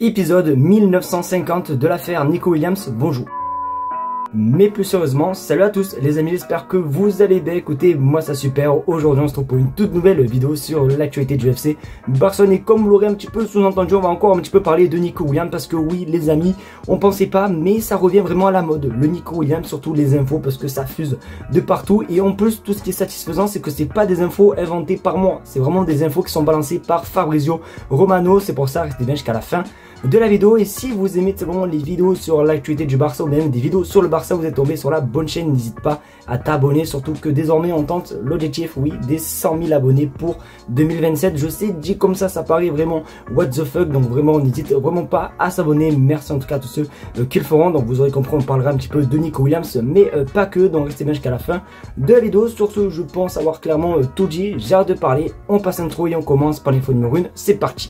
Épisode 1950 de l'affaire Nico Williams, bonjour. Mais plus sérieusement, salut à tous les amis, j'espère que vous allez bien. Écoutez, moi ça super, aujourd'hui on se retrouve pour une toute nouvelle vidéo sur l'actualité du UFC Barcelone. Et comme vous l'aurez un petit peu sous-entendu, on va encore un petit peu parler de Nico Williams, parce que oui les amis, on pensait pas, mais ça revient vraiment à la mode, le Nico Williams, surtout les infos, parce que ça fuse de partout. Et en plus, tout ce qui est satisfaisant, c'est que c'est pas des infos inventées par moi, c'est vraiment des infos qui sont balancées par Fabrizio Romano. C'est pour ça, restez bien jusqu'à la fin de la vidéo. Et si vous aimez vraiment les vidéos sur l'actualité du Barça ou même des vidéos sur le Barça, vous êtes tombé sur la bonne chaîne. N'hésite pas à t'abonner, surtout que désormais on tente l'objectif, oui, des 100 000 abonnés pour 2027. Je sais, dit comme ça paraît vraiment what the fuck, donc vraiment n'hésite vraiment pas à s'abonner. Merci en tout cas à tous ceux qui le feront. Donc vous aurez compris, on parlera un petit peu de Nico Williams, mais pas que, donc restez bien jusqu'à la fin de la vidéo. Sur ce, je pense avoir clairement tout dit, j'arrête de parler, on passe l'intro et on commence par l'info numéro 1, c'est parti.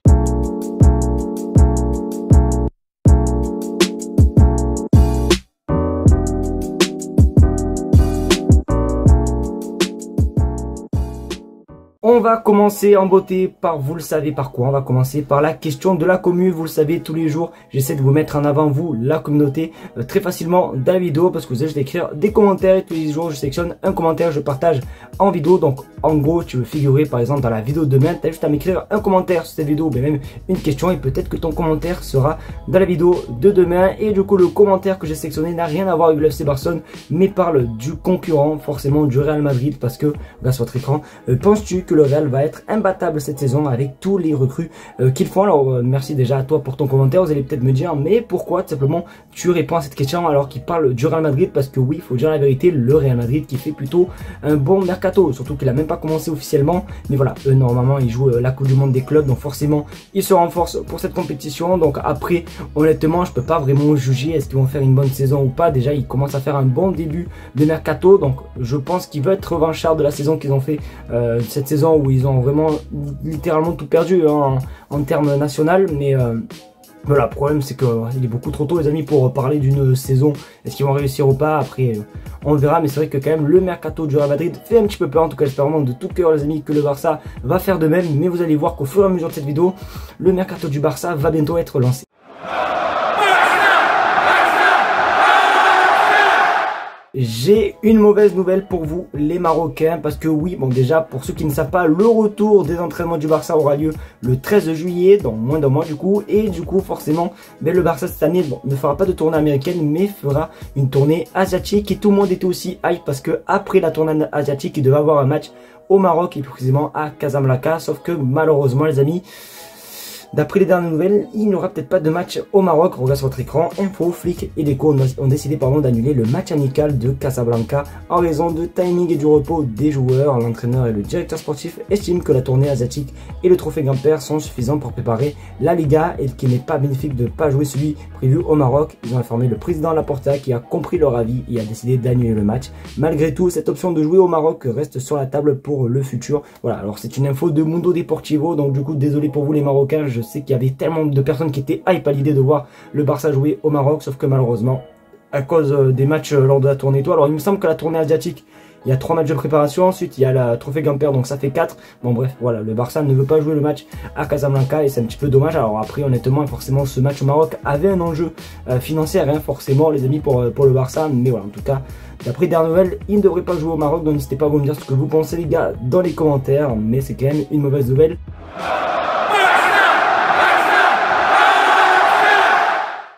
On va commencer en beauté par, vous le savez par quoi, on va commencer par la question de la commu. Vous le savez, tous les jours j'essaie de vous mettre en avant, vous la communauté, très facilement dans la vidéo, parce que vous allez écrire des commentaires et tous les jours je sélectionne un commentaire, je partage en vidéo. Donc en gros, tu veux figurer par exemple dans la vidéo de demain, tu as juste à m'écrire un commentaire sur cette vidéo, mais même une question, et peut-être que ton commentaire sera dans la vidéo de demain. Et du coup, le commentaire que j'ai sélectionné n'a rien à voir avec le FC Barcelone, mais parle du concurrent, forcément du Real Madrid, parce que, regarde sur votre écran, penses-tu que le Real va être imbattable cette saison avec tous les recrues qu'ils font? Alors merci déjà à toi pour ton commentaire. Vous allez peut-être me dire, mais pourquoi tout simplement tu réponds à cette question alors qu'il parle du Real Madrid? Parce que oui, il faut dire la vérité, le Real Madrid qui fait plutôt un bon mercato, surtout qu'il a même pas commencé officiellement, mais voilà, eux normalement ils jouent la Coupe du Monde des clubs, donc forcément ils se renforcent pour cette compétition. Donc après, honnêtement, je peux pas vraiment juger est-ce qu'ils vont faire une bonne saison ou pas. Déjà ils commencent à faire un bon début de mercato, donc je pense qu'ils veulent être revanchards de la saison qu'ils ont fait cette saison, où ils ont vraiment littéralement tout perdu hein, en termes national. Mais voilà, le problème c'est qu'il est beaucoup trop tôt les amis pour parler d'une saison. Est-ce qu'ils vont réussir ou pas? Après on verra, mais c'est vrai que quand même le mercato du Real Madrid fait un petit peu peur. En tout cas j'espère vraiment de tout cœur les amis que le Barça va faire de même, mais vous allez voir qu'au fur et à mesure de cette vidéo, le mercato du Barça va bientôt être lancé. J'ai une mauvaise nouvelle pour vous les Marocains, parce que oui, bon déjà pour ceux qui ne savent pas, le retour des entraînements du Barça aura lieu le 13 juillet, dans moins d'un mois du coup, et du coup forcément le Barça cette année ne fera pas de tournée américaine, mais fera une tournée asiatique. Et tout le monde était aussi hype parce que après la tournée asiatique, il devait avoir un match au Maroc et plus précisément à Casablanca, sauf que malheureusement les amis, d'après les dernières nouvelles, il n'y aura peut-être pas de match au Maroc. Regarde sur votre écran, Info, Flick et Déco ont décidé d'annuler le match amical de Casablanca en raison de timing et du repos des joueurs. L'entraîneur et le directeur sportif estiment que la tournée asiatique et le trophée Gamper sont suffisants pour préparer la Liga, et qu'il n'est pas bénéfique de ne pas jouer celui prévu au Maroc. Ils ont informé le président Laporta qui a compris leur avis et a décidé d'annuler le match. Malgré tout, cette option de jouer au Maroc reste sur la table pour le futur. Voilà, alors c'est une info de Mundo Deportivo, donc du coup désolé pour vous les Marocains. Je sais qu'il y avait tellement de personnes qui étaient hype à l'idée de voir le Barça jouer au Maroc, sauf que malheureusement, à cause des matchs lors de la tournée étoile, alors il me semble que la tournée asiatique, il y a 3 matchs de préparation, ensuite il y a la trophée Gamper, donc ça fait 4. Bon bref, voilà, le Barça ne veut pas jouer le match à Casablanca et c'est un petit peu dommage. Alors après, honnêtement, forcément, ce match au Maroc avait un enjeu financier, hein, forcément les amis, pour le Barça. Mais voilà, en tout cas, d'après dernières nouvelles, il ne devrait pas jouer au Maroc, donc n'hésitez pas à vous me dire ce que vous pensez les gars dans les commentaires, mais c'est quand même une mauvaise nouvelle.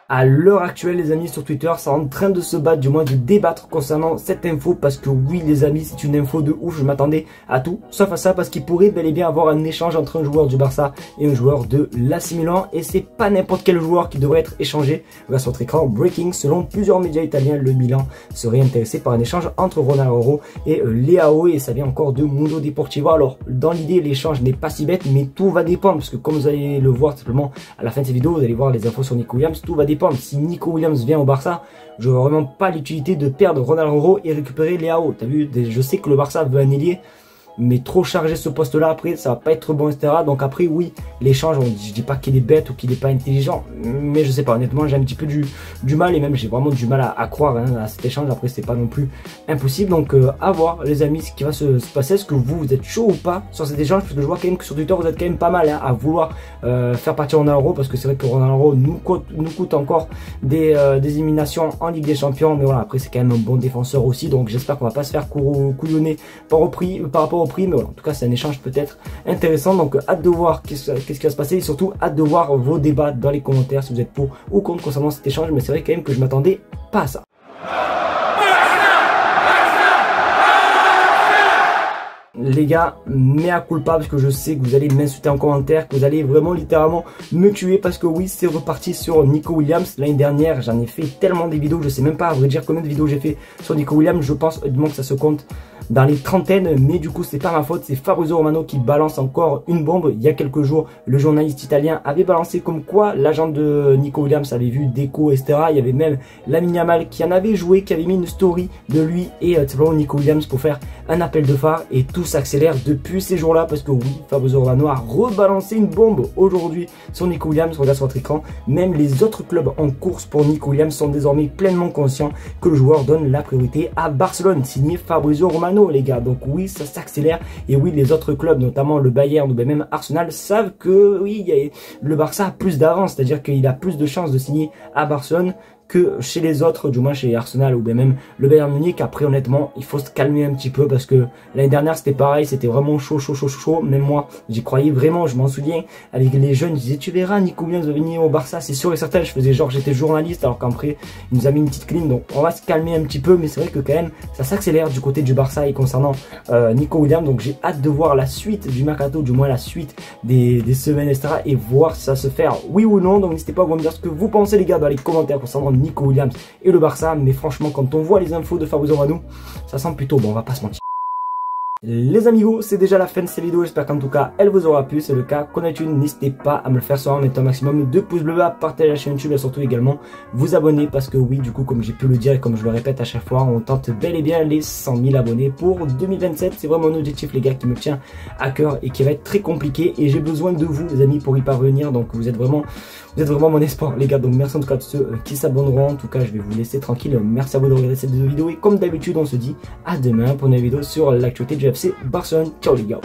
À l'heure actuelle les amis, sur Twitter, c'est en train de se battre, du moins de débattre concernant cette info, parce que oui les amis, c'est une info de ouf. Je m'attendais à tout sauf à ça, parce qu'il pourrait bel et bien avoir un échange entre un joueur du Barça et un joueur de l'AC Milan, et c'est pas n'importe quel joueur qui devrait être échangé. Regarde sur votre écran, breaking, selon plusieurs médias italiens, le Milan serait intéressé par un échange entre Ronaldo et Leao, et ça vient encore de Mundo Deportivo. Alors dans l'idée, l'échange n'est pas si bête, mais tout va dépendre, parce que comme vous allez le voir simplement à la fin de cette vidéo, vous allez voir les infos sur Nico Williams, tout va dépendre. Si Nico Williams vient au Barça, je vois vraiment pas l'utilité de perdre Ronaldo et récupérer Leao. T'as vu, je sais que le Barça veut un ailier, mais trop chargé ce poste là après ça va pas être bon, etc. Donc après oui, l'échange, je dis pas qu'il est bête ou qu'il est pas intelligent, mais je sais pas, honnêtement j'ai un petit peu du mal, et même j'ai vraiment du mal à croire hein, à cet échange. Après c'est pas non plus impossible, donc à voir les amis ce qui va se passer. Est-ce que vous êtes chaud ou pas sur cet échange, parce que je vois quand même que sur Twitter vous êtes quand même pas mal hein, à vouloir faire partir Ronaldo, parce que c'est vrai que Ronaldo nous coûte encore des éliminations en Ligue des Champions, mais voilà, après c'est quand même un bon défenseur aussi, donc j'espère qu'on va pas se faire couillonner par rapport au prix, mais voilà, en tout cas c'est un échange peut-être intéressant, donc hâte de voir qu'est-ce qui va se passer, et surtout hâte de voir vos débats dans les commentaires si vous êtes pour ou contre concernant cet échange. Mais c'est vrai quand même que je m'attendais pas à ça. Les gars, mea culpa, parce que je sais que vous allez m'insulter en commentaire, que vous allez vraiment littéralement me tuer, parce que oui, c'est reparti sur Nico Williams. L'année dernière, j'en ai fait tellement des vidéos, je sais même pas à vrai dire combien de vidéos j'ai fait sur Nico Williams. Je pense honnêtement que ça se compte dans les trentaines, mais du coup c'est pas ma faute, c'est Fabrizio Romano qui balance encore une bombe. Il y a quelques jours, le journaliste italien avait balancé comme quoi l'agent de Nico Williams avait vu Deco, etc. Il y avait même Lamine Yamal qui en avait joué, qui avait mis une story de lui et Nico Williams pour faire un appel de phare, et tout s'accélère depuis ces jours-là, parce que oui, Fabrizio Romano a rebalancé une bombe aujourd'hui sur Nico Williams. Regarde sur votre écran, même les autres clubs en course pour Nico Williams sont désormais pleinement conscients que le joueur donne la priorité à Barcelone, signé Fabrizio Romano les gars. Donc oui, ça s'accélère, et oui, les autres clubs, notamment le Bayern ou même Arsenal, savent que oui, le Barça a plus d'avance, c'est-à-dire qu'il a plus de chances de signer à Barcelone que chez les autres, du moins chez Arsenal ou bien même le Bayern Munich. Après honnêtement il faut se calmer un petit peu, parce que l'année dernière c'était pareil, c'était vraiment chaud, même moi j'y croyais vraiment, je m'en souviens avec les jeunes, je disais tu verras Nico Williams va venir au Barça, c'est sûr et certain, je faisais genre j'étais journaliste, alors qu'après il nous a mis une petite clean. Donc on va se calmer un petit peu, mais c'est vrai que quand même ça s'accélère du côté du Barça et concernant Nico Williams. Donc j'ai hâte de voir la suite du mercato, du moins la suite des semaines, etc., et voir si ça se fait oui ou non. Donc n'hésitez pas à me dire ce que vous pensez les gars dans les commentaires concernant Nico Williams et le Barça, mais franchement quand on voit les infos de Fabrizio Romano, ça sent plutôt bon, on va pas se mentir. Les amigos, c'est déjà la fin de cette vidéo, j'espère qu'en tout cas elle vous aura plu. C'est le cas, qu'en est une, n'hésitez pas à me le faire savoir en mettant un maximum de pouces bleus, à partager la chaîne YouTube et surtout également vous abonner, parce que oui, du coup comme j'ai pu le dire et comme je le répète à chaque fois, on tente bel et bien les 100 000 abonnés pour 2027. C'est vraiment un objectif les gars qui me tient à cœur et qui va être très compliqué, et j'ai besoin de vous les amis pour y parvenir. Donc vous êtes vraiment mon espoir les gars, donc merci en tout cas à tous ceux qui s'abonneront. En tout cas je vais vous laisser tranquille, merci à vous de regarder cette vidéo, et comme d'habitude on se dit à demain pour une vidéo sur l'actualité du FC Barcelone. Ciao les gars.